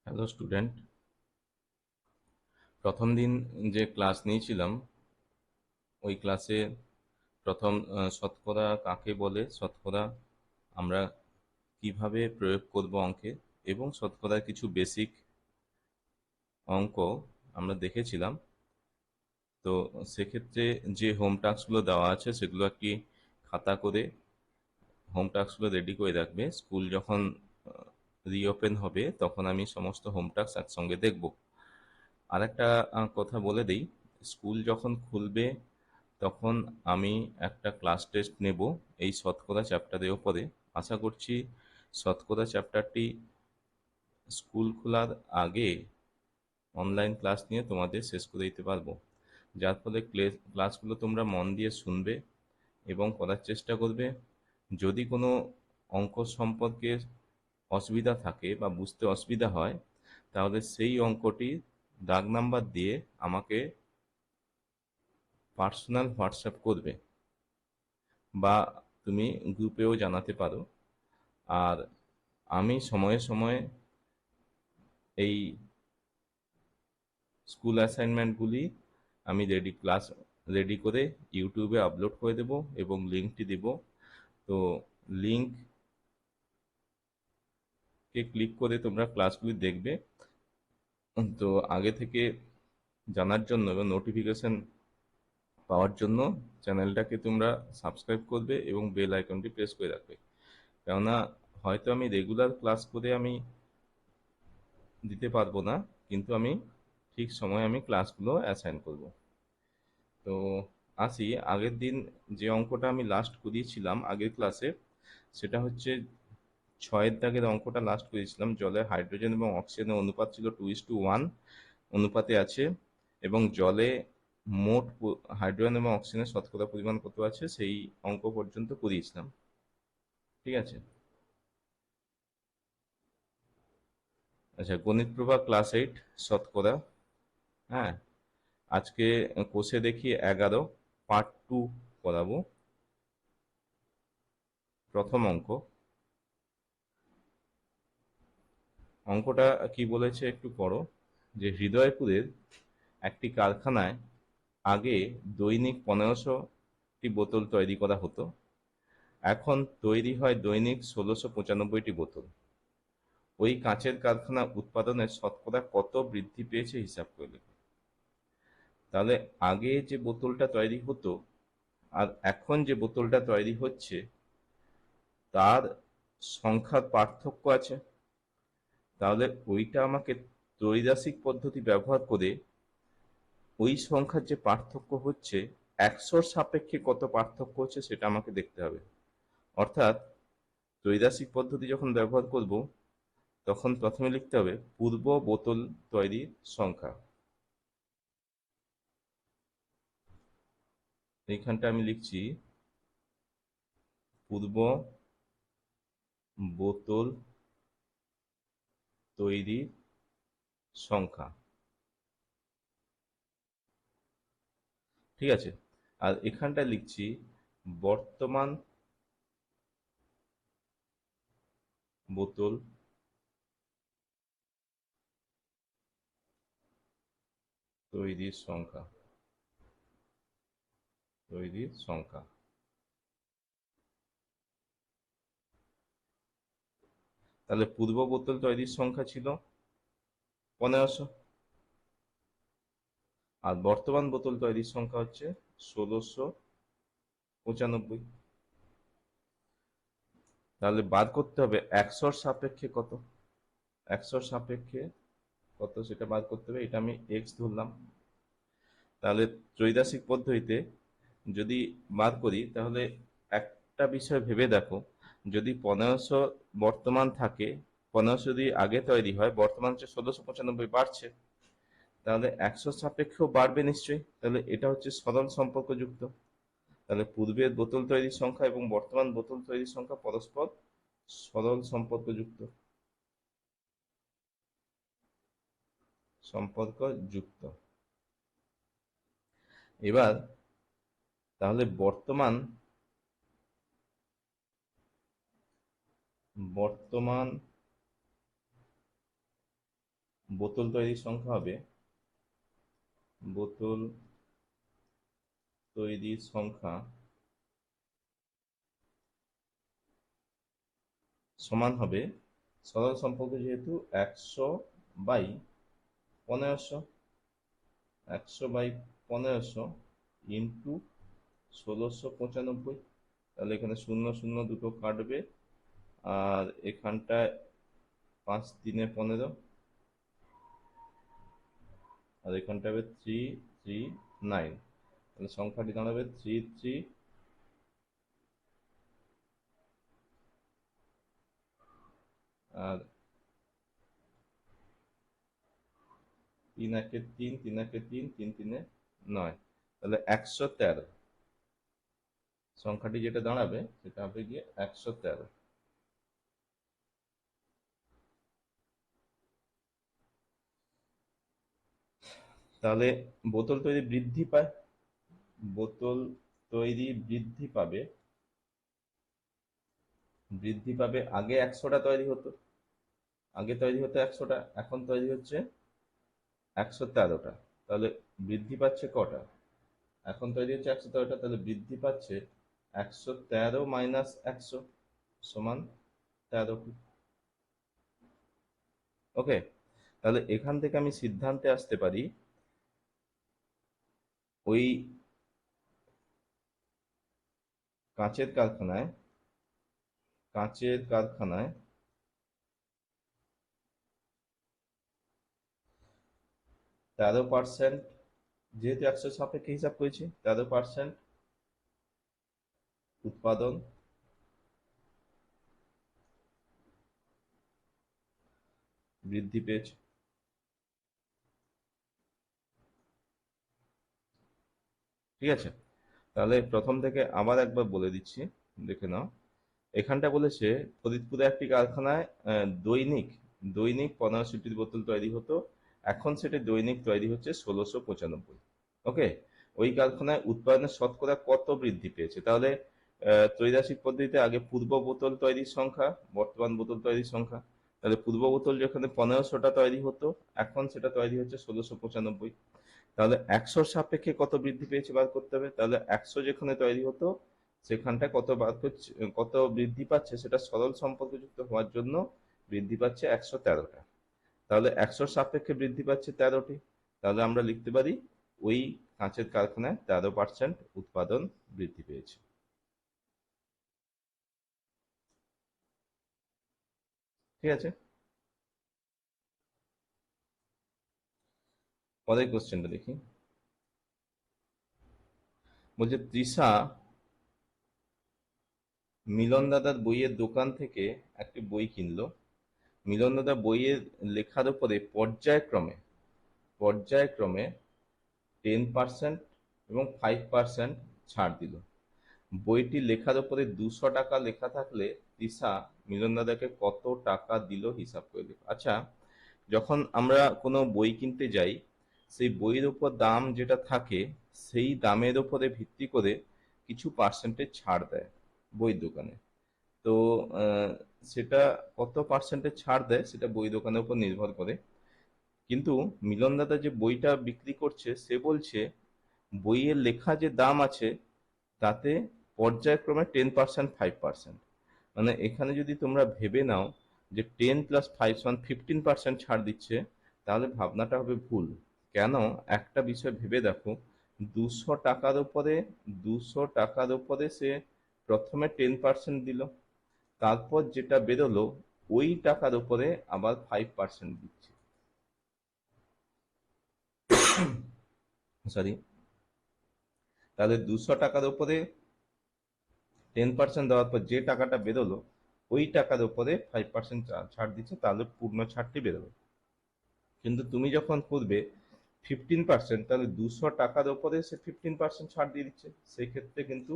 Hello student. প্রথম দিন যে ক্লাস নিয়েছিলাম ওই ক্লাসে প্রথম শতকরা কাকে বলে, শতকরা আমরা কিভাবে প্রয়োগ করব অঙ্কে, এবং শতকরার কিছু বেসিক অঙ্ক আমরা দেখেছিলাম। তো সেক্ষেত্রে যে হোম টাস্কগুলো দেওয়া আছে সেগুলো একটি খাতা করে হোম টাস্কগুলো রেডি করে রাখবে। স্কুল যখন রিওপেন হবে তখন আমি সমস্ত হোম টাস্ক একসঙ্গে দেখব। আরেকটা কথা বলে দিই, স্কুল যখন খুলবে তখন আমি একটা ক্লাস টেস্ট নেব এই শতকরা চ্যাপ্টারের ওপরে। আশা করছি শতকরা চ্যাপ্টারটি স্কুল খোলার আগে অনলাইন ক্লাস নিয়ে তোমাদের শেষ করে দিতে পারবো, যার ফলে ক্লাসগুলো তোমরা মন দিয়ে শুনবে এবং করার চেষ্টা করবে। যদি কোনো অঙ্ক সম্পর্কে অসুবিধা থাকে বা বুঝতে অসুবিধা হয়, তাহলে সেই অঙ্কটি দাগ নাম্বার দিয়ে আমাকে পার্সোনাল হোয়াটসঅ্যাপ করবে, বা তুমি গ্রুপেও জানাতে পারো। আর আমি সময়ে সময়ে এই স্কুল অ্যাসাইনমেন্টগুলি আমি ক্লাস রেডি করে ইউটিউবে আপলোড করে দেব এবং লিঙ্কটি দিব। তো লিঙ্ককে ক্লিক করে তোমরা ক্লাসগুলি দেখবে। তো আগে থেকে জানার জন্য এবং নোটিফিকেশন পাওয়ার জন্য চ্যানেলটাকে তোমরা সাবস্ক্রাইব করবে এবং বেল আইকনটি প্রেস করে রাখবে। কেননা হয়তো আমি রেগুলার ক্লাস করে আমি দিতে পারবো না, কিন্তু আমি ঠিক সময়ে আমি ক্লাসগুলো অ্যাসাইন করব। তো আসি, আগের দিন যে অঙ্কটা আমি লাস্ট করিয়েছিলাম আগের ক্লাসে, সেটা হচ্ছে 6 দাগের অঙ্কটা লাস্ট করিয়েছিলাম। জলে হাইড্রোজেন এবং অক্সিজেনের অনুপাত ছিল 2:1 অনুপাতে আছে, এবং জলে মোট হাইড্রোজেন এবং অক্সিজেনের শতকরা পরিমাণ কত আছে সেই অঙ্ক পর্যন্ত করিয়েছিলাম। ঠিক আছে। আচ্ছা, গণিত প্রভা ক্লাস 8 শতকরা। হ্যাঁ, আজকে কোষে দেখি 11 পার্ট 2 করাবো। প্রথম অঙ্কটা কি বলেছে একটু পড়ো। যে হৃদয়পুরের একটি কারখানায় আগে দৈনিক 1500টি বোতল তৈরি করা হতো, এখন তৈরি হয় দৈনিক 1695টি বোতল। ওই কাঁচের কারখানা উৎপাদনের শতকরা কত বৃদ্ধি পেয়েছে হিসাব করে লেখো। তাহলে আগে যে বোতলটা তৈরি হতো আর এখন যে বোতলটা তৈরি হচ্ছে তার সংখ্যার পার্থক্য আছে। তাহলে ওইটা আমাকে ত্রৈরাশিক পদ্ধতি ব্যবহার করে ওই সংখ্যার যে পার্থক্য হচ্ছে, 100-র সাপেক্ষে কত পার্থক্য হচ্ছে সেটা আমাকে দেখতে হবে। অর্থাৎ ত্রৈরাশিক পদ্ধতি যখন ব্যবহার করব তখন প্রথমে লিখতে হবে পূর্ব বোতল তৈরির সংখ্যা। এইখানটা আমি লিখছি পূর্ব বোতল তৈরির সংখ্যা। ঠিক আছে। আর এখানটা লিখছি বর্তমান বোতল তৈরির সংখ্যা। তাহলে পূর্ব বোতল তৈরির সংখ্যা ছিল 1500, আর বর্তমান বোতল তৈরির সংখ্যা হচ্ছে 1695। তাহলে বাদ করতে হবে 100-র সাপেক্ষে কত। 100-র সাপেক্ষে কত সেটা বাদ করতে হবে। এটা আমি এক্স ধরলাম। তাহলে ত্রৈরাশিক পদ্ধতিতে যদি বাদ করি তাহলে একটা বিষয় ভেবে দেখো, যদি 1500 বর্তমান থাকে, 1500 যদি আগে তৈরি হয়, বর্তমান হচ্ছে 1695 বাড়ছে, তাহলে 100 সাপেক্ষেও বাড়বে নিশ্চয়ই। তাহলে এটা হচ্ছে সরল সম্পর্কযুক্ত। তাহলে পূর্বের বোতল তৈরির সংখ্যা এবং বর্তমান বোতল তৈরির সংখ্যা পরস্পর সরল সম্পর্কযুক্ত। এবার তাহলে বর্তমান বোতল তৈরির সংখ্যা হবে, বোতল তৈরির সংখ্যা সমান হবে, সরল সম্পর্ক যেহেতু 100/1500, 100/1500 ইন্টু 1695। তাহলে এখানে 0 0 দুটো কাটবে, আর এখানটায় 5 3 15, আর এখানটা হবে 339। তাহলে সংখ্যাটি দাঁড়াবে 33, আর 3 একে 3, 3 একে 3, 3 3 9। তাহলে 113 সংখ্যাটি যেটা দাঁড়াবে সেটা হবে গিয়ে 113। তাহলে বোতল তৈরি বৃদ্ধি পায়, বোতল তৈরি বৃদ্ধি পাবে, আগে 100টা তৈরি হতো, আগে তৈরি হতো 100টা, এখন তৈরি হচ্ছে 113টা। তাহলে বৃদ্ধি পাচ্ছে কটা? এখন তৈরি হচ্ছে 113টা, তাহলে বৃদ্ধি পাচ্ছে 113 মাইনাস 100 সমান 13। ওকে, তাহলে এখান থেকে আমি সিদ্ধান্তে আসতে পারি ওই কাঁচের কারখানায় 13%, যেহেতু 100 সাপেক্ষে হিসাব করেছি, 13% উৎপাদন বৃদ্ধি পেয়েছে। ঠিক আছে, তাহলে প্রথম থেকে আবার একবার বলে দিচ্ছি, দেখে নাও। এখানটা বলেছে ফরিদপুরে একটি কারখানায় দৈনিক দৈনিক 1500টি বোতল তৈরি হতো, এখন সেটা দৈনিক তৈরি হচ্ছে 1695। ওকে, ওই কারখানায় উৎপাদনের শতকরা কত বৃদ্ধি পেয়েছে? তাহলে ত্রৈরাশিক পদ্ধতিতে আগে পূর্ব বোতল তৈরির সংখ্যা, বর্তমান বোতল তৈরির সংখ্যা। তাহলে পূর্ব বোতল যেখানে 1500টা তৈরি হতো, এখন সেটা তৈরি হচ্ছে 1695। তাহলে 100 সাপেক্ষে কত বৃদ্ধি পেয়েছে বার করতে হবে। তাহলে 100 যেখানে তৈরি হতো সেখানটা কত বার করছে, কত বৃদ্ধি পাচ্ছে, সেটা সরল সম্পর্কযুক্ত হওয়ার জন্য বৃদ্ধি পাচ্ছে 113টা। তাহলে 100 সাপেক্ষে বৃদ্ধি পাচ্ছে 13টি। তাহলে আমরা লিখতে পারি ওই কাঁচের কারখানায় 13% উৎপাদন বৃদ্ধি পেয়েছে। ঠিক আছে, পরের কোশ্চেনটা দেখি। বলছে তৃষা মিলন দাদার বইয়ের দোকান থেকে একটি বই কিনলো। মিলন দাদা বইয়ের লেখার উপরে পর্যায়ক্রমে 10% এবং 5% ছাড় দিল। বইটি লেখার উপরে 200 টাকা লেখা থাকলে তৃষা মিলন দাদাকে কত টাকা দিল হিসাব করে দিল। আচ্ছা, যখন আমরা কোনো বই কিনতে যাই, সেই বইয়ের উপর দাম যেটা থাকে সেই দামের উপরে ভিত্তি করে কিছু পার্সেন্টেজ ছাড় দেয় বই দোকানে। তো আহ, সেটা কত পার্সেন্টেজ ছাড় দেয় সেটা বই দোকানের উপর নির্ভর করে। কিন্তু মিলন দাদা যে বইটা বিক্রি করছে সে বলছে বইয়ের লেখা যে দাম আছে তাতে পর্যায়ক্রমে 10% 5%। মানে এখানে যদি তোমরা ভেবে নাও যে 10 + 5 = 15% ছাড় দিচ্ছে, তাহলে ভাবনাটা হবে ভুল। কেন? একটা বিষয় ভেবে দেখো, 200 টাকার উপরে সে প্রথমে 10% দিল, তারপর যেটা বেরোলো ওই টাকার উপরে আবার 5% দিচ্ছে। সরি, তাহলে 200 টাকার উপরে 10% দেওয়ার পর যে টাকাটা বেরোলো ওই টাকার উপরে 5% ছাড় দিচ্ছে, তাহলে পূর্ণ ছাড়টি বেরোবে। কিন্তু তুমি যখন করবে 15%, তাহলে 200 টাকার উপরে সে 15% ছাড় দিয়ে দিচ্ছে, সেই ক্ষেত্রে কিন্তু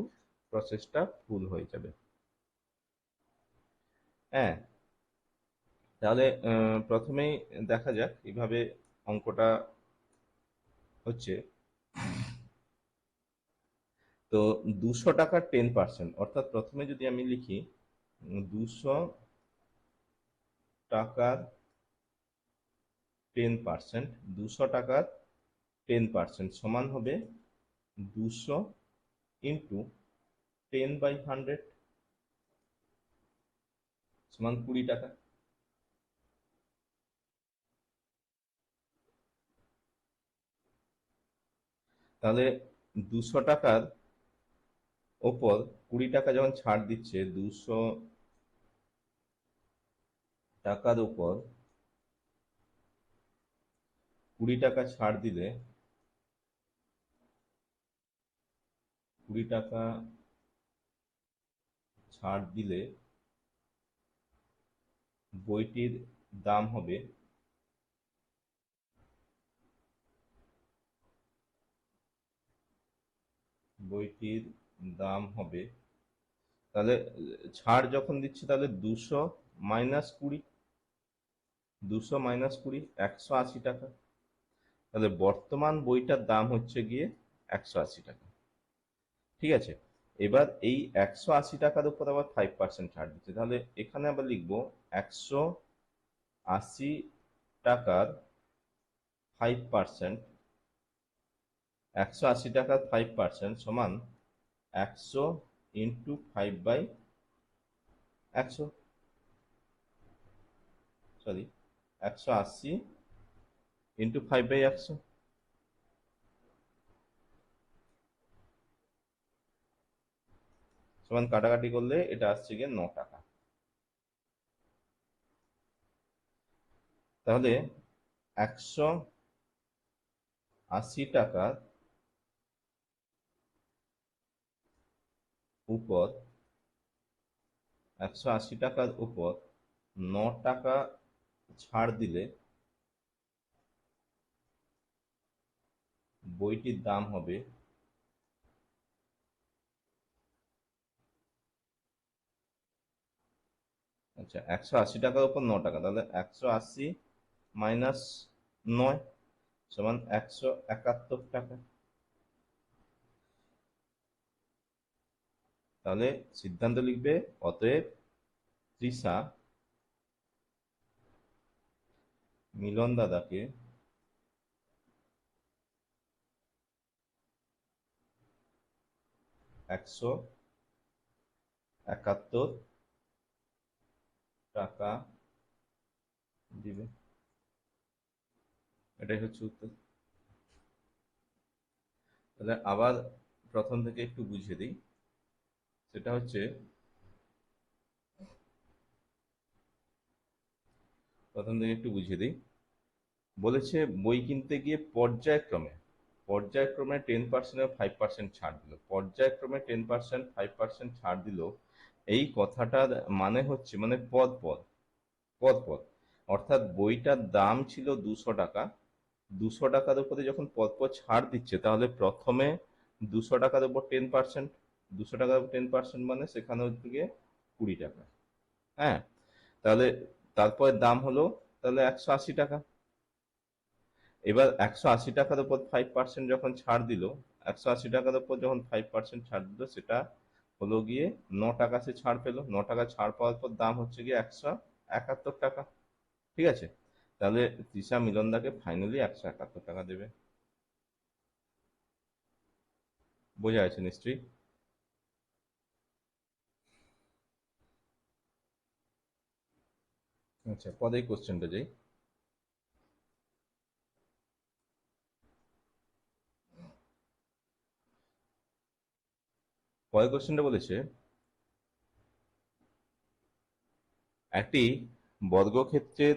প্রসেসটা ভুল হয়ে যাবে। হ্যাঁ, তাহলে প্রথমেই দেখা যাক কিভাবে অঙ্কটা হচ্ছে। তো 200 টাকার 10%, অর্থাৎ প্রথমে যদি আমি লিখি 200 টাকার 10%, 200 টাকার 10% সমান হবে 200 ইন্টু 10/100 সমান 20 টাকা। তাহলে 200 টাকার ওপর 20 টাকা যখন ছাড় দিচ্ছে, 200 টাকার উপর 20 টাকা ছাড় দিলে 20 টাকা ছাড় দিলে বইটির দাম হবে তাহলে ছাড় যখন দিচ্ছে তাহলে 200 মাইনাস কুড়ি 180 টাকা। তাহলে বর্তমান বইটার দাম হচ্ছে গিয়ে 180 টাকা। ঠিক আছে, এবার এই 180 টাকার উপর আবার 5% ছাড় দিচ্ছে, তাহলে এখানে আবার লিখবো 180 টাকার 5%, 180 টাকার 5% সমান 100 ইন্টু 5/100, সরি 180 ইন্টু 5/100 সমান কাটাকাটি করলে এটা আসছে গিয়ে 9 টাকা। তাহলে 180 টাকার উপর 9 টাকা ছাড় দিলে বইটির দাম হবে আচ্ছা 180 টাকার উপর 9 টাকা, তাহলে 180 মাইনাস 9 সমান 171 টাকা। তাহলে সিদ্ধান্ত লিখবে অতএব তৃষা মিলন দাদাকে 171 টাকা দিবে। এটাই হচ্ছে উত্তর। তাহলে আবার প্রথম থেকে একটু বুঝিয়ে দিই, সেটা হচ্ছে বলেছে বই কিনতে গিয়ে পর্যায়ক্রমে 10% 5% ছাড় দিল। পর্যায়ক্রমে 10% 5% ছাড় দিল, এই কথাটার মানে হচ্ছে মানে পদ পদ পদ পদ অর্থাৎ বইটার দাম ছিল 200 টাকা, 200 টাকার উপরে যখন পদ পদ ছাড় দিচ্ছে তাহলে প্রথমে 200 টাকার উপর 10%, 200 টাকার উপর 10% মানে সেখানে হচ্ছে গিয়ে 20 টাকা। হ্যাঁ, তাহলে তারপরে দাম হলো তাহলে 180 টাকা। এবার 180 টাকার উপর 5% যখন ছাড় দিল, 180 টাকার উপর যখন 5% ছাড় দিল, সেটা হলো গিয়ে 9 টাকা সে ছাড় পেলো। 9 টাকা ছাড় পাওয়ার পর দাম হচ্ছে গিয়ে 171 টাকা। ঠিক আছে, তাহলে তৃষা মিলনদাকে ফাইনালি 171 টাকা দেবে। বোঝা যাচ্ছে নিশ্চয়ই? আচ্ছা, পরের কোশ্চেনটা যাই। পরের কোশ্চেনটা বলেছে একটি বর্গক্ষেত্রের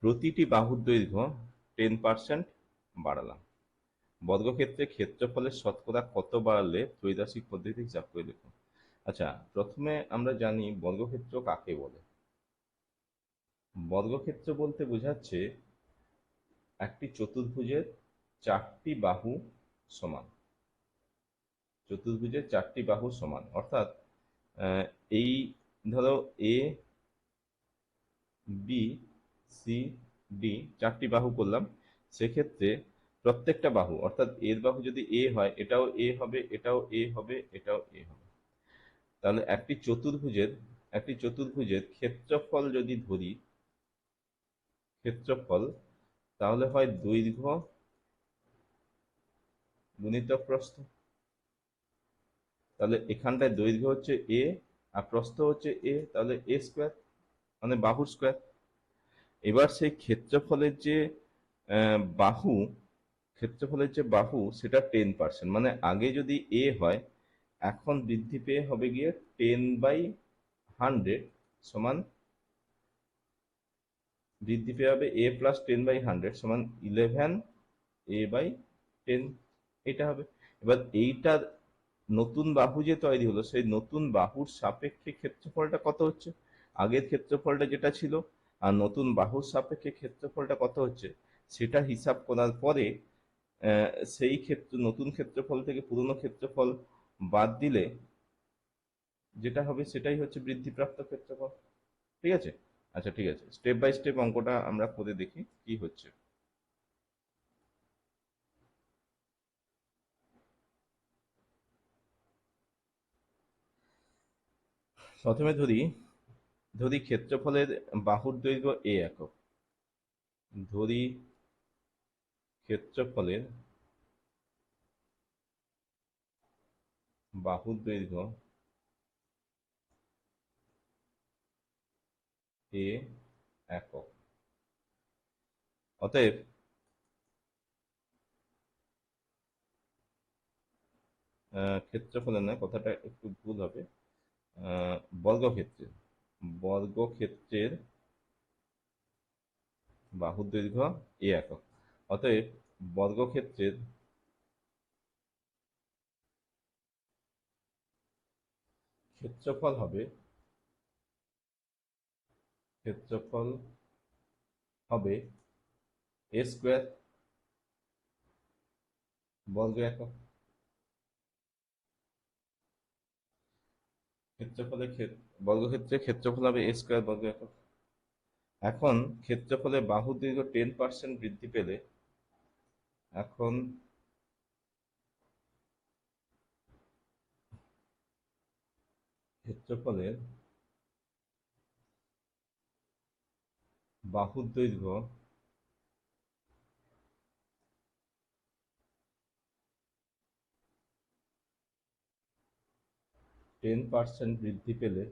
প্রতিটি বাহুর দৈর্ঘ্য 10% বাড়ালাম। বর্গক্ষেত্রে ক্ষেত্রফলের শতকরা কত বাড়ালে ত্রৈমাসিক পদ্ধতি হিসাব করে লিখুন। আচ্ছা, প্রথমে আমরা জানি বর্গক্ষেত্র কাকে বলে। বর্গক্ষেত্র বলতে বোঝাচ্ছে একটি চতুর্ভুজের 4টি বাহু সমান। চতুর্ভুজের 4টি বাহু সমান অর্থাৎ এই ধরো এ বি সি ডি 4টি বাহু করলাম, সেক্ষেত্রে প্রত্যেকটা বাহু অর্থাৎ এর বাহু যদি এ হয়, এটাও এ হবে, এটাও এ হবে, এটাও এ হবে। তাহলে একটি চতুর্ভুজের ক্ষেত্রফল যদি ধরি, ক্ষেত্রফল, তাহলে হয় দৈর্ঘ্য গুণিত প্রস্থ। তাহলে এখানটায় দৈর্ঘ্য হচ্ছে এ আর প্রস্থ হচ্ছে এ, তাহলে এ স্কোয়ার মানে বাহুর স্কোয়ার। এবার সেই ক্ষেত্রফলের যে বাহু, ক্ষেত্রফলের যে বাহু সেটা 10%, মানে আগে যদি এ হয় এখন বৃদ্ধি পেয়ে হবে গিয়ে 10/100 সমান, বৃদ্ধি পেয়ে হবে a প্লাস 10/100 সমান 11a/10, এটা হবে। এবার এইটার নতুন বাহু যে তৈরি হলো সেই নতুন বাহুর সাপেক্ষে ক্ষেত্রফলটা কত হচ্ছে, আগের ক্ষেত্রফলটা যেটা ছিল আর নতুন বাহুর সাপেক্ষে ক্ষেত্রফলটা কত হচ্ছে সেটা হিসাব করার পরে সেই ক্ষেত্র নতুন ক্ষেত্রফল থেকে পুরনো ক্ষেত্রফল বাদ দিলে যেটা হবে সেটাই হচ্ছে বৃদ্ধিপ্রাপ্ত ক্ষেত্রফল। ঠিক আছে? আচ্ছা ঠিক আছে, স্টেপ বাই স্টেপ অঙ্কটা আমরা করে দেখি কি হচ্ছে। প্রথমে ধরি, ক্ষেত্রফলের বাহুর দৈর্ঘ্য এ একক। ধরি ক্ষেত্রফলের বাহুর দৈর্ঘ্য এ একক। অতএব ক্ষেত্রফলের নয়, কথাটা একটু ভুল হবে, বর্গক্ষেত্রের, বর্গক্ষেত্রের বাহুর দৈর্ঘ্য এ একক। অতএব বর্গক্ষেত্রের ক্ষেত্রফল হবে, ক্ষেত্রফল হবে এ স্কোয়ার বর্গ একক। বর্গক্ষেত্রের ক্ষেত্রফল হবে এ স্কোয়ার বর্গ একক। এখন ক্ষেত্রফলে বাহুর দৈর্ঘ্য 10% বৃদ্ধি পেলে, এখন ক্ষেত্রফলের বাহুর দৈর্ঘ্য 10% বৃদ্ধি পেলে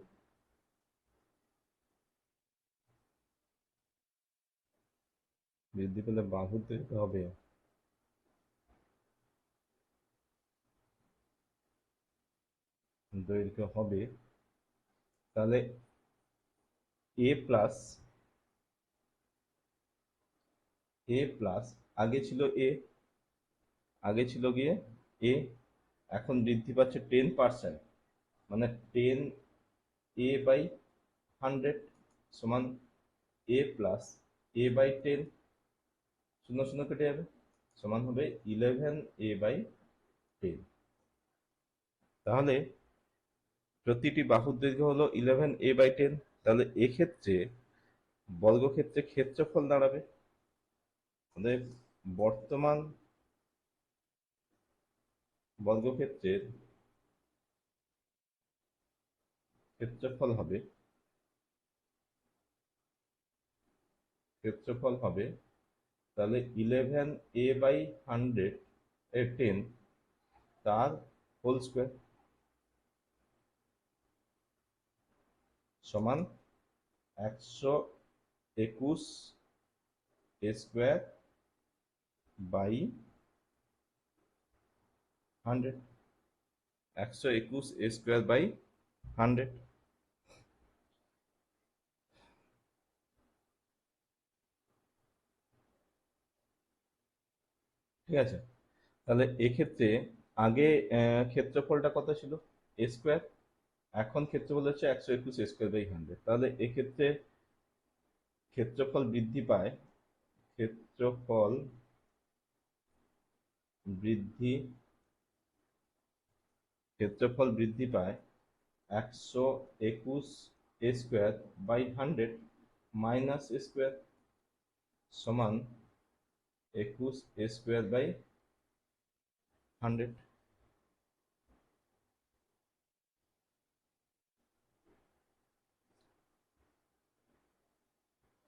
বাহুর দৈর্ঘ্য হবে, তাহলে এ প্লাস, আগে ছিল এ, আগে ছিল গিয়ে এ, এখন বৃদ্ধি পাচ্ছে 10%, মানে 10a/100 সমান এ প্লাস a/10, শূন্য শূন্য কেটে যাবে, সমান হবে 11a/10। তাহলে প্রতিটি বাহুর দৈর্ঘ্য হলো 11a/10। তাহলে এক্ষেত্রে বর্গক্ষেত্রে ক্ষেত্রফল দাঁড়াবে, আমাদের বর্তমান বর্গক্ষেত্রের ক্ষেত্রফল হবে, তাহলে 11a/100 এর 10 তার হোল স্কোয়ার সমান 121 স্কোয়ার বাই 100, 121 স্কোয়ার বাই 100। ঠিক আছে? তাহলে এক্ষেত্রে আগে ক্ষেত্রফলটা কত ছিল, এ স্কোয়ার, এখন ক্ষেত্রফল হচ্ছে 121 স্কোয়ার বাই 100। তাহলে এক্ষেত্রে ক্ষেত্রফল বৃদ্ধি পায়, ক্ষেত্রফল বৃদ্ধি, পায় 121 স্কোয়ার বাই 100 মাইনাস স্কোয়ার সমান 21 স্কোয়ার বাই 100।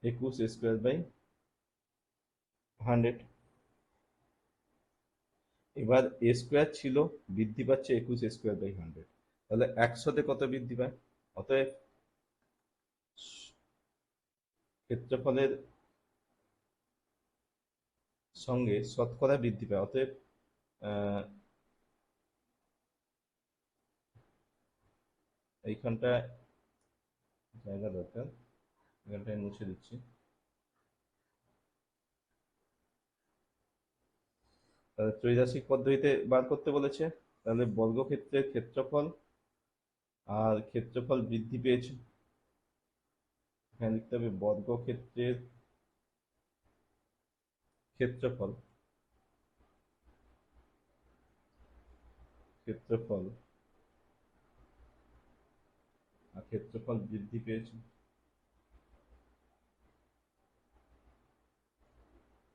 21 square by 100। এবার এ স্কোয়ার ছিল, বৃদ্ধি পাচ্ছে 21 A²/100, তাহলে 100-তে কত বৃদ্ধি পায়? অতএব ক্ষেত্রফলের সঙ্গে শতকরা বৃদ্ধি পায়। অতএব এইখানটায় জায়গা দরকার, এখানটায় মুছে দিচ্ছি। তাহলে ত্রৈরাশিক পদ্ধতিতে বার করতে বলেছে, তাহলে বর্গক্ষেত্রের ক্ষেত্রফল আর ক্ষেত্রফল বৃদ্ধি পেয়েছে। এখানে লিখতে হবে বর্গক্ষেত্রের ক্ষেত্রফল, ক্ষেত্রফল আর ক্ষেত্রফল বৃদ্ধি পেয়েছে,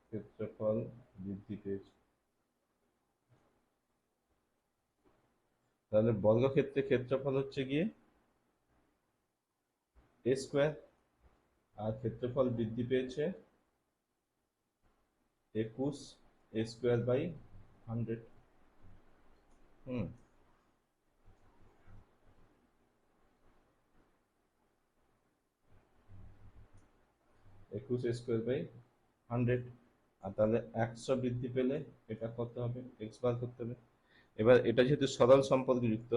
ক্ষেত্রফল বৃদ্ধি পেয়েছে। তাহলে বর্গক্ষেত্রের ক্ষেত্রফল হচ্ছে গিয়ে A², আর ক্ষেত্রফল বৃদ্ধি পেয়েছে 21 A²/100। হুম, 21 A²/100। আর তাহলে 100 বৃদ্ধি পেলে এটা কত হবে? এক্স বার করতে হবে। এবার এটা যেহেতু সরল সম্পর্কযুক্ত,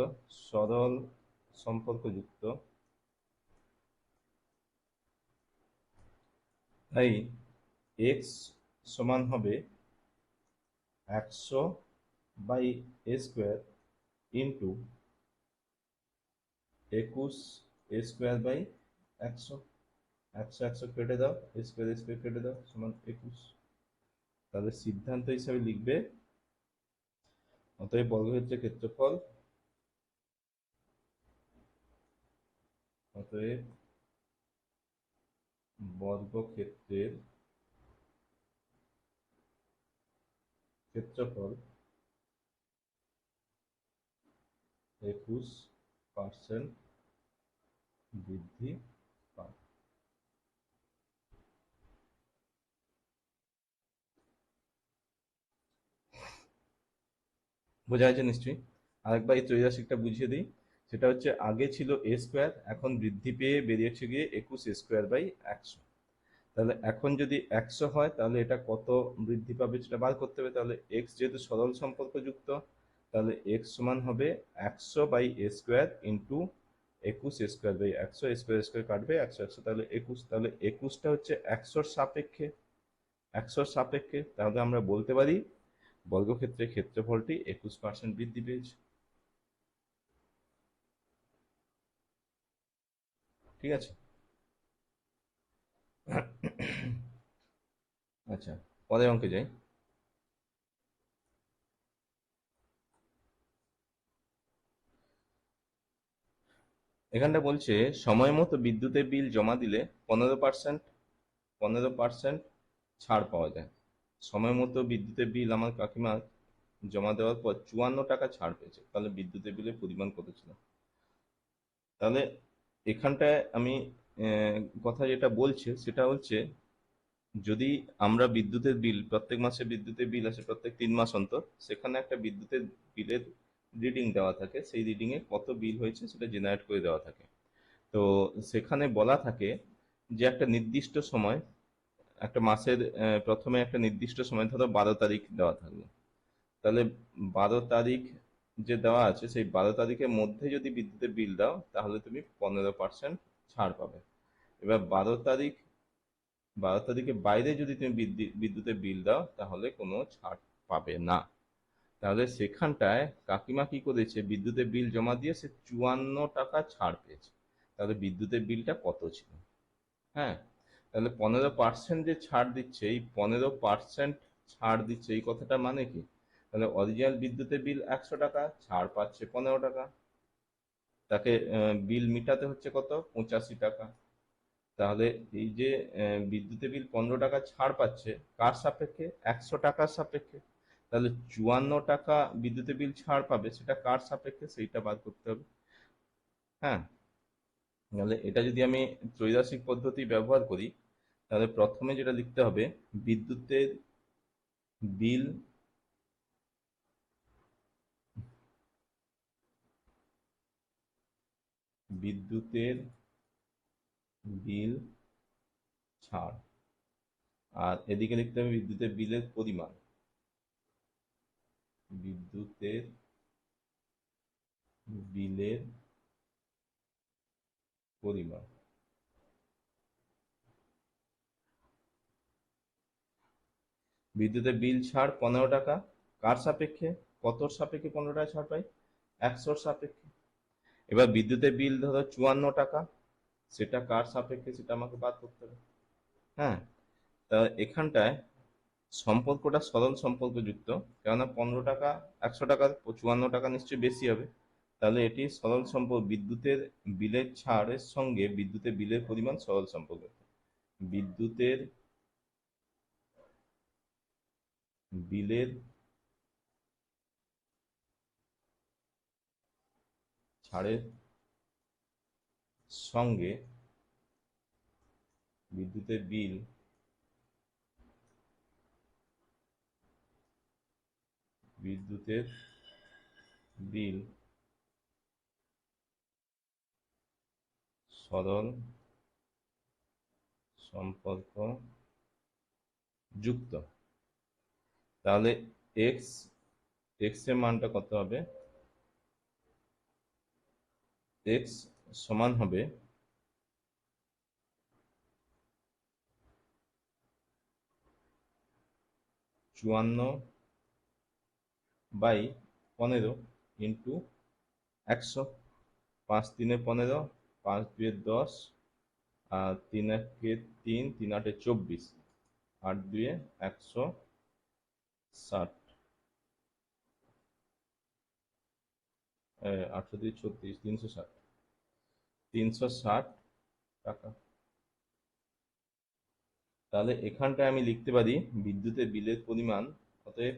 সরল সম্পর্কযুক্ত, তাই এক্স সমান হবে 100/A² ইন্টু 21 A²/100। 100 কেটে দাও, A² কেটে দাও, সমান 21। তাহলে সিদ্ধান্ত হিসাবে লিখবে অতএব বর্গক্ষেত্রের ক্ষেত্রফল, অতএব বর্গক্ষেত্রের ক্ষেত্রফল 21% বৃদ্ধি পায়। বোঝা যাচ্ছে নিশ্চয়ই? আরেকবার এই ত্রৈরাশিকটা বুঝিয়ে দিই। সেটা হচ্ছে আগে ছিল A², এখন বৃদ্ধি পেয়ে বেরিয়েছে গিয়ে 21 A²/100। তাহলে এখন যদি 100 হয় তাহলে এটা কত বৃদ্ধি পাবে সেটা বার করতে হবে। তাহলে এক্স যেহেতু সরল সম্পর্কযুক্ত, তাহলে এক্স সমান হবে 100/A² ইন্টু 21 A²/100। A² কাটবে, 100 তাহলে 21। তাহলে 21টা হচ্ছে 100-র সাপেক্ষে, 100-র সাপেক্ষে। তাহলে আমরা বলতে পারি বর্গক্ষেত্রের ক্ষেত্রফলটি 21% বৃদ্ধি পেয়েছে। ঠিক আছে? আচ্ছা, পরের অঙ্কে যাই। এখানটা বলছে সময় মতো বিদ্যুতের বিল জমা দিলে 15% 15% ছাড় পাওয়া যায়। সময় মতো বিদ্যুতের বিল আমার কাকিমা জমা দেওয়ার পর 54 টাকা ছাড় পেয়েছে। তাহলে বিদ্যুতের বিলের পরিমাণ কত ছিল? তাহলে এখানটায় আমি কথা যেটা বলছে সেটা হচ্ছে, যদি আমরা বিদ্যুতের বিল, প্রত্যেক মাসে বিদ্যুতের বিল আসে প্রত্যেক 3 মাস অন্তর, সেখানে একটা বিদ্যুতের বিলের রিডিং দেওয়া থাকে, সেই রিডিংয়ে কত বিল হয়েছে সেটা জেনারেট করে দেওয়া থাকে। তো সেখানে বলা থাকে যে একটা নির্দিষ্ট সময়, একটা মাসের প্রথমে একটা নির্দিষ্ট সময়, ধরো 12 তারিখ দেওয়া থাকলো, তাহলে 12 তারিখ যে দেওয়া আছে সেই 12 তারিখের মধ্যে যদি বিদ্যুতের বিল দাও তাহলে তুমি 15% ছাড় পাবে। এবার 12 তারিখের বাইরে যদি তুমি বিদ্যুতের বিল দাও তাহলে কোনো ছাড় পাবে না। তাহলে সেখানটায় কাকিমা কি করেছে, বিদ্যুতের বিল জমা দিয়ে সে 54 টাকা ছাড় পেয়েছে। তাহলে বিদ্যুতের বিলটা কত ছিল? হ্যাঁ, তাহলে 15% যে ছাড় দিচ্ছে, এই 15% ছাড় দিচ্ছে এই কথাটা মানে কি? তাহলে অরিজিনাল বিদ্যুতের বিল 100 টাকা, ছাড় পাচ্ছে 15 টাকা, তাকে বিল মিটাতে হচ্ছে কত? 85 টাকা। তাহলে এই যে বিদ্যুতের বিল 15 টাকা ছাড় পাচ্ছে, কার সাপেক্ষে? 100 টাকার সাপেক্ষে। তাহলে 54 টাকা বিদ্যুতের বিল ছাড় পাবে, সেটা কার সাপেক্ষে সেইটা বার করতে হবে। হ্যাঁ, তাহলে এটা যদি আমি ত্রৈরাশিক পদ্ধতি ব্যবহার করি, তাহলে প্রথমে যেটা লিখতে হবে, বিদ্যুতের বিল বিদ্যুতের বিল ছাড়, আর এদিকে লিখতে হবে বিদ্যুতের বিলের পরিমাণ, বিদ্যুতের বিলের পরিমাণ। বিদ্যুতের বিল ছাড় 15 টাকা, কার সাপেক্ষে, কতর সাপেক্ষে 15 টাকা ছাড় পাই, 100-র সাপেক্ষে। এবার বিদ্যুতের বিল ধরো 54 টাকা, সেটা কার সাপেক্ষে সেটা আমাকে বাদ করতে হবে। হ্যাঁ, তা এখানটায় সম্পর্কটা সরল সম্পর্কযুক্ত, কেননা 15 টাকা 100 টাকা 54 টাকা নিশ্চয়ই বেশি হবে, তাহলে এটি সরল সম্পর্ক, বিদ্যুতের বিলের ছাড়ের সঙ্গে বিদ্যুতের বিলের পরিমাণ সরল সম্পর্ক। বিদ্যুতের বিলের ছাড়ের সঙ্গে বিদ্যুতের বিল বিদ্যুতের বিল সরল সম্পর্ক যুক্ত। তাহলে এক্স এক্স এর মানটা কত হবে, এক্স সমান হবে 54/15 ইন্টু 100। 5×3 = 15, 5×2 = 10, আর 3×1 = 3, 3×8 = 24, 8×2 = 160, 8×2 = 36, 360, 360 টাকা। তাহলে এখানটায় আমি লিখতে পারি বিদ্যুতের বিলের পরিমাণ, অতএব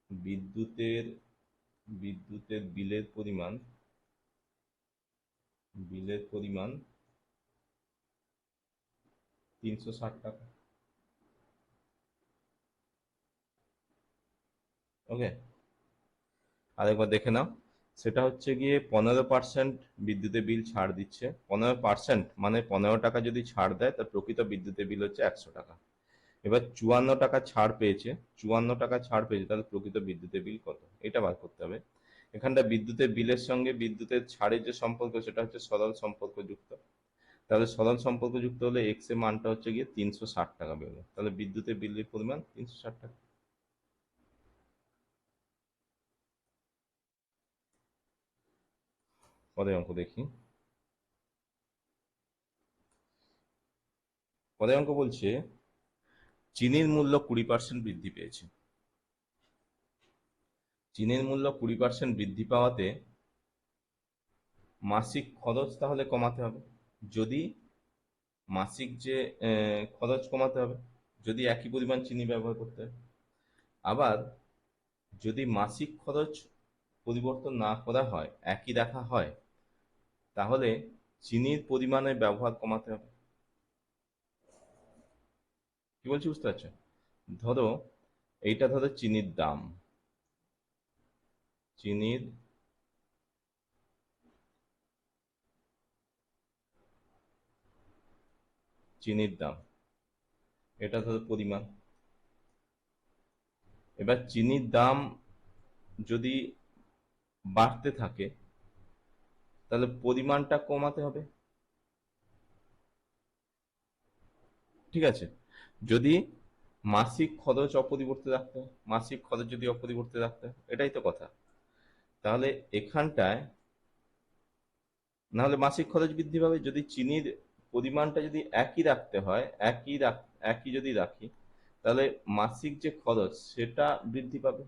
বিদ্যুতের বিদ্যুতের বিলের পরিমাণ 360 টাকা। ওকে, আরেকবার দেখে নাও। সেটা হচ্ছে গিয়ে 15% বিদ্যুতের বিল ছাড় দিচ্ছে। 15% মানে 15 টাকা যদি ছাড় দেয়, তার প্রকৃত বিদ্যুতের বিল হচ্ছে 100 টাকা। এবার 54 টাকা ছাড় পেয়েছে, 54 টাকা ছাড় পেয়েছে, তাহলে প্রকৃত বিদ্যুতের বিল কত, এটা বার করতে হবে। এখানটা বিদ্যুতের বিলের সঙ্গে বিদ্যুতের ছাড়ের যে সম্পর্ক, সেটা হচ্ছে সরল সম্পর্কযুক্ত। তাহলে সরল সম্পর্কযুক্ত হলে এক্স এর মানটা হচ্ছে গিয়ে 360 টাকা বেরোবে। তাহলে বিদ্যুতের বিলের পরিমাণ 360 টাকা। পরের অঙ্ক দেখি। পরের অঙ্ক বলছে চিনির মূল্য 20% বৃদ্ধি পেয়েছে। চিনির মূল্য 20% বৃদ্ধি পাওয়াতে মাসিক খরচ তাহলে কমাতে হবে। যদি মাসিক যে খরচ কমাতে হবে, যদি একই পরিমাণ চিনি ব্যবহার করতে হয়। আবার যদি মাসিক খরচ পরিবর্তন না করা হয়, একই রাখা হয়, তাহলে চিনির পরিমাণের ব্যবহার কমাতে হবে। কি বলছি বুঝতে পারছো? ধরো এইটা ধরো চিনির দাম, চিনির চিনির দাম, এটা ধরো পরিমাণ। এবার চিনির দাম যদি বাড়তে থাকে, তাহলে পরিমাণটা কমাতে হবে। ঠিক আছে, যদি মাসিক খরচ অপরিবর্তিত রাখতে হয়, মাসিক খরচ যদি অপরিবর্তিত রাখতে হয়, এটাই তো কথা। তাহলে এখানটায় নাহলে মাসিক খরচ বৃদ্ধি পাবে। যদি চিনির পরিমাণটা যদি একই রাখতে হয়, একই যদি রাখি, তাহলে মাসিক যে খরচ সেটা বৃদ্ধি পাবে,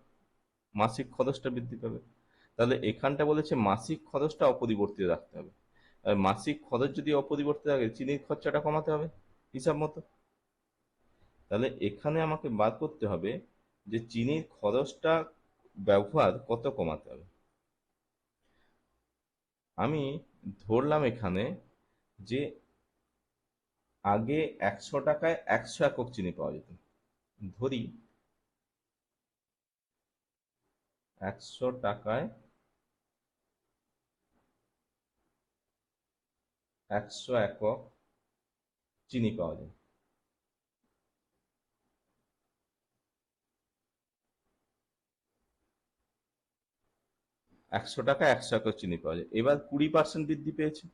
মাসিক খরচটা বৃদ্ধি পাবে। তাহলে এখানটা বলেছে মাসিক খরচটা অপরিবর্তিত রাখতে হবে। আর মাসিক খরচ যদি অপরিবর্তিত থাকে, চিনির খরচাটা কমাতে হবে হিসাব মতো। তাহলে এখানে আমাকে বার করতে হবে যে চিনির খরচটা ব্যবহার কত কমাতে হবে। আমি ধরলাম এখানে যে আগে 100 টাকায় 100 একক চিনি পাওয়া যেত। ধরি 100 টাকায় 100 একক চিনি পাওয়া যায়। 100 টাকায় 100 একক চিনি পাওয়া যায়। এবার 20% বৃদ্ধি পেয়েছে,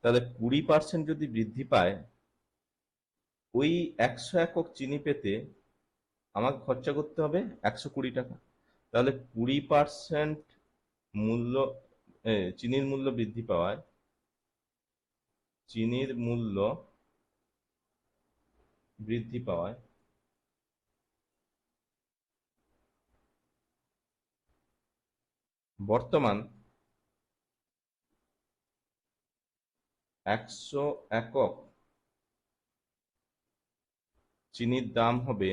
তাহলে 20% যদি বৃদ্ধি পায়, ওই 100 একক চিনি পেতে আমাকে খরচা করতে হবে 120 টাকা। তাহলে 20% মূল্য, চিনির মূল্য বৃদ্ধি পাওয়ায়, চিনির মূল্য বৃদ্ধি পাওয়ায় বর্তমান 100 একক চিনির দাম হবে,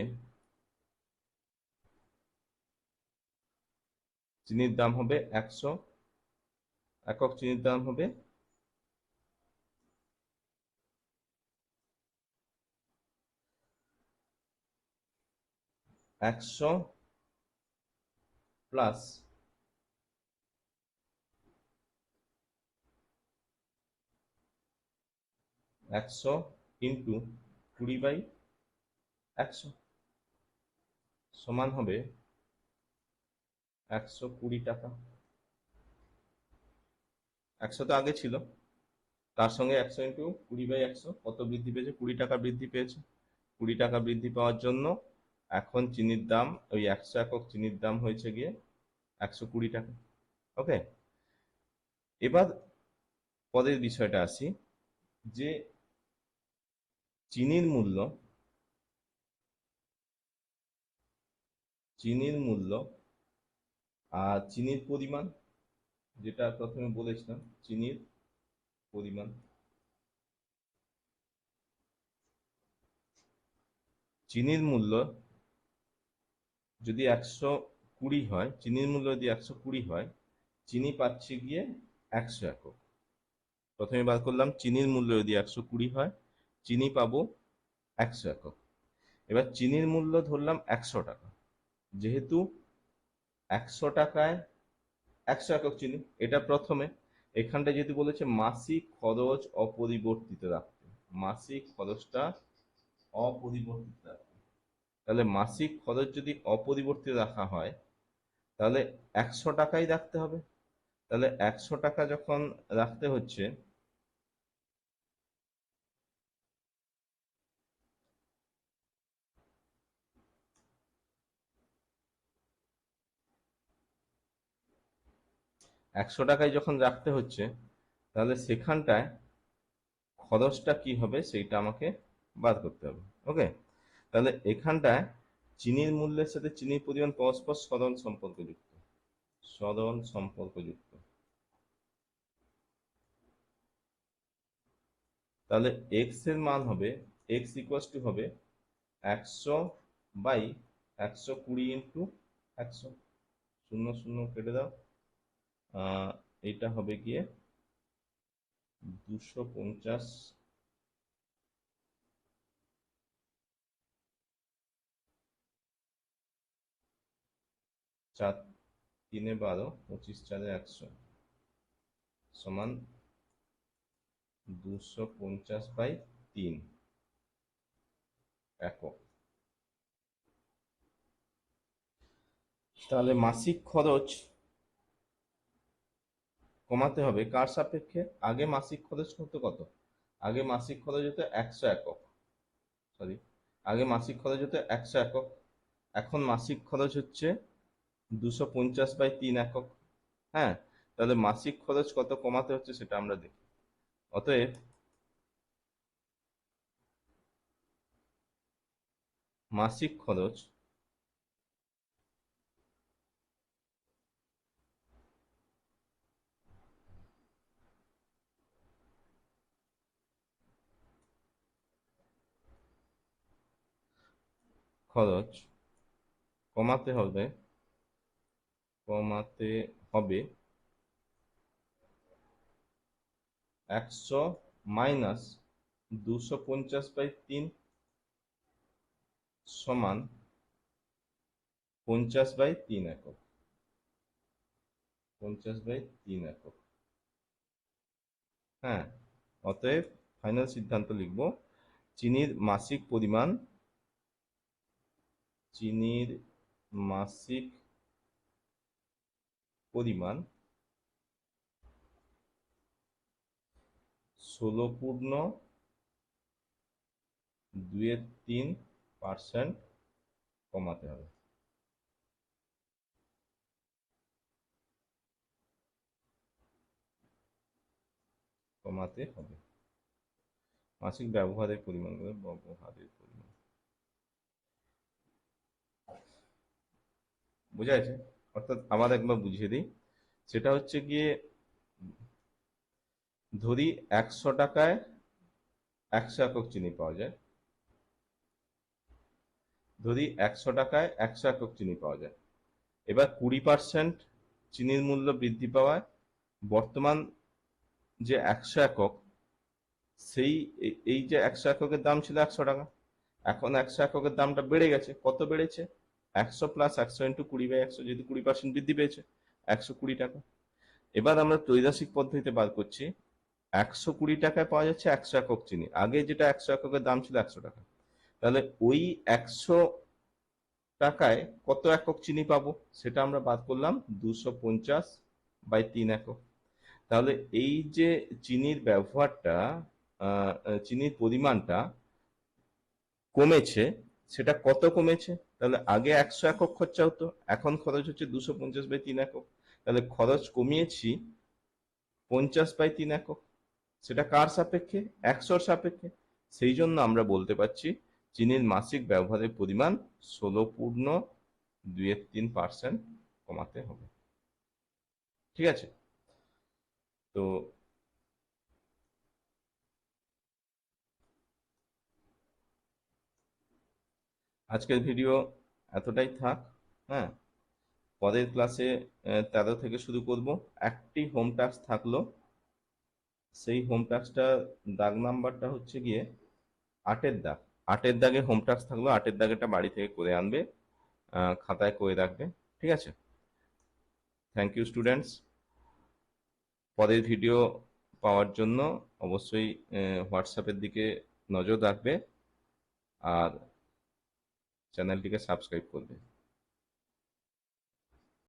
চিনির দাম হবে 100 একক চিনির দাম হবে 100 প্লাস 100 ইন্টু 20/100 সমান হবে 120 টাকা। 100 তো আগে ছিল, তার সঙ্গে 100 ইন্টু 20/100 কত বৃদ্ধি পেয়েছে? 20 টাকা বৃদ্ধি পেয়েছে। 20 টাকা বৃদ্ধি পাওয়ার জন্য এখন চিনির দাম, ওই 100 একক চিনির দাম হয়েছে গিয়ে 120 টাকা। ওকে, এবার পরের বিষয়টা আসি, যে চিনির মূল্য, চিনির মূল্য আর চিনির পরিমাণ, যেটা প্রথমে বলেছিলাম, চিনির পরিমাণ। চিনির মূল্য যদি 120 হয়, চিনির মূল্য যদি 120 হয়, চিনি পাচ্ছি গিয়ে 100 একক। প্রথমে বার করলাম চিনির মূল্য যদি 120 হয়, চিনি পাবো 100 একক। এবার চিনির মূল্য ধরলাম 100 টাকা, যেহেতু 100 টাকায় 100 একক চিনি, এটা প্রথমে। এখানটা যেহেতু বলেছে মাসিক খরচ অপরিবর্তিত রাখতে, মাসিক খরচটা অপরিবর্তিত রাখতে, তাহলে মাসিক খরচ যদি অপরিবর্তিত রাখা হয়, তাহলে 100 টাকাই রাখতে হবে। তাহলে 100 টাকা যখন রাখতে হচ্ছে, তাহলে সেখানটায় খরচটা কি হবে সেইটা আমাকে বার করতে হবে। ওকে, তাহলে এখানটায় চিনির মূল্যের সাথে চিনির পরিমাণ পরস্পর সরল সম্পর্কযুক্ত, সরল সম্পর্কযুক্ত। তাহলে এক্স এর মান হবে, এক্স ইকুয়ালস টু হবে 100/120 ইন্টু 100। 0 0 কেটে দাও, এটা হবে গিয়ে 250, 4 3 12, 25 4 100 সমান 250/3 একক। তাহলে মাসিক খরচ কমাতে হবে কার সাপেক্ষে? আগে মাসিক খরচ হতো কত? আগে মাসিক খরচ হতো 100 একক, সরি, আগে মাসিক খরচ হতো 100 একক, এখন মাসিক খরচ হচ্ছে 250/3 একক। হ্যাঁ, তাহলে মাসিক খরচ কত কমাতে হচ্ছে সেটা আমরা দেখি। অতএব মাসিক খরচ খরচ কমাতে হবে, কমাতে হবে 100 মাইনাস 250/3 সমান 50/3 একক। 50/3 একক। হ্যাঁ, অতএব ফাইনাল সিদ্ধান্ত লিখব, চিনির মাসিক পরিমাণ, চিনির মাসিক পরিমাণ 16.23% কমাতে হবে। মাসিক ব্যবহারের পরিমাণ বোঝা যাচ্ছে? অর্থাৎ আবার একবার বুঝিয়ে দিই, সেটা হচ্ছে গিয়ে, ধরি 100 টাকায় 100 একক চিনি পাওয়া যায়। ধরি 100 টাকায় 100 একক চিনি পাওয়া যায়। এবার 20% চিনির মূল্য বৃদ্ধি পাওয়ায় বর্তমান যে 100 একক, সেই এই যে 100 এককের দাম ছিল 100 টাকা, এখন 100 এককের দামটা বেড়ে গেছে। কত বেড়েছে? 100 প্লাস 100 ইন্টু 20/100, যেহেতু 20% বৃদ্ধি পেয়েছে, 120 টাকা। এবার আমরা ত্রৈমাসিক পদ্ধতিতে বার করছি, 120 টাকায় পাওয়া যাচ্ছে 100 একক চিনি। আগে যেটা 100 এককের দাম ছিল 100 টাকা, তাহলে ওই 100 টাকায় কত একক চিনি পাবো সেটা আমরা বাদ করলাম, 250/3 একক। তাহলে এই যে চিনির ব্যবহারটা, চিনির পরিমাণটা কমেছে, সেটা কত কমেছে? তাহলে আগে 100 একক খরচা হতো, এখন খরচ হচ্ছে 250/3 একক। তাহলে খরচ কমিয়েছি 50/3 একক। সেটা কার সাপেক্ষে? 100-র সাপেক্ষে। সেই জন্য আমরা বলতে পারছি চিনির মাসিক ব্যবহারের পরিমাণ 16.23% কমাতে হবে। ঠিক আছে? তো আজকের ভিডিও এতটাই থাক। হ্যাঁ, পরের ক্লাসে 13 থেকে শুরু করব। একটি হোম টাস্ক থাকলো, সেই হোম টাস্কটা দাগ নাম্বারটা হচ্ছে গিয়ে 8-এর দাগ। 8-এর দাগে হোম টাস্ক থাকলো, 8-এর দাগেটা বাড়ি থেকে করে আনবে, খাতায় করে রাখবে। ঠিক আছে? Thank you students. পরের ভিডিও পাওয়ার জন্য অবশ্যই হোয়াটসঅ্যাপের দিকে নজর রাখবে আর চ্যানেলটিকে সাবস্ক্রাইব করবে।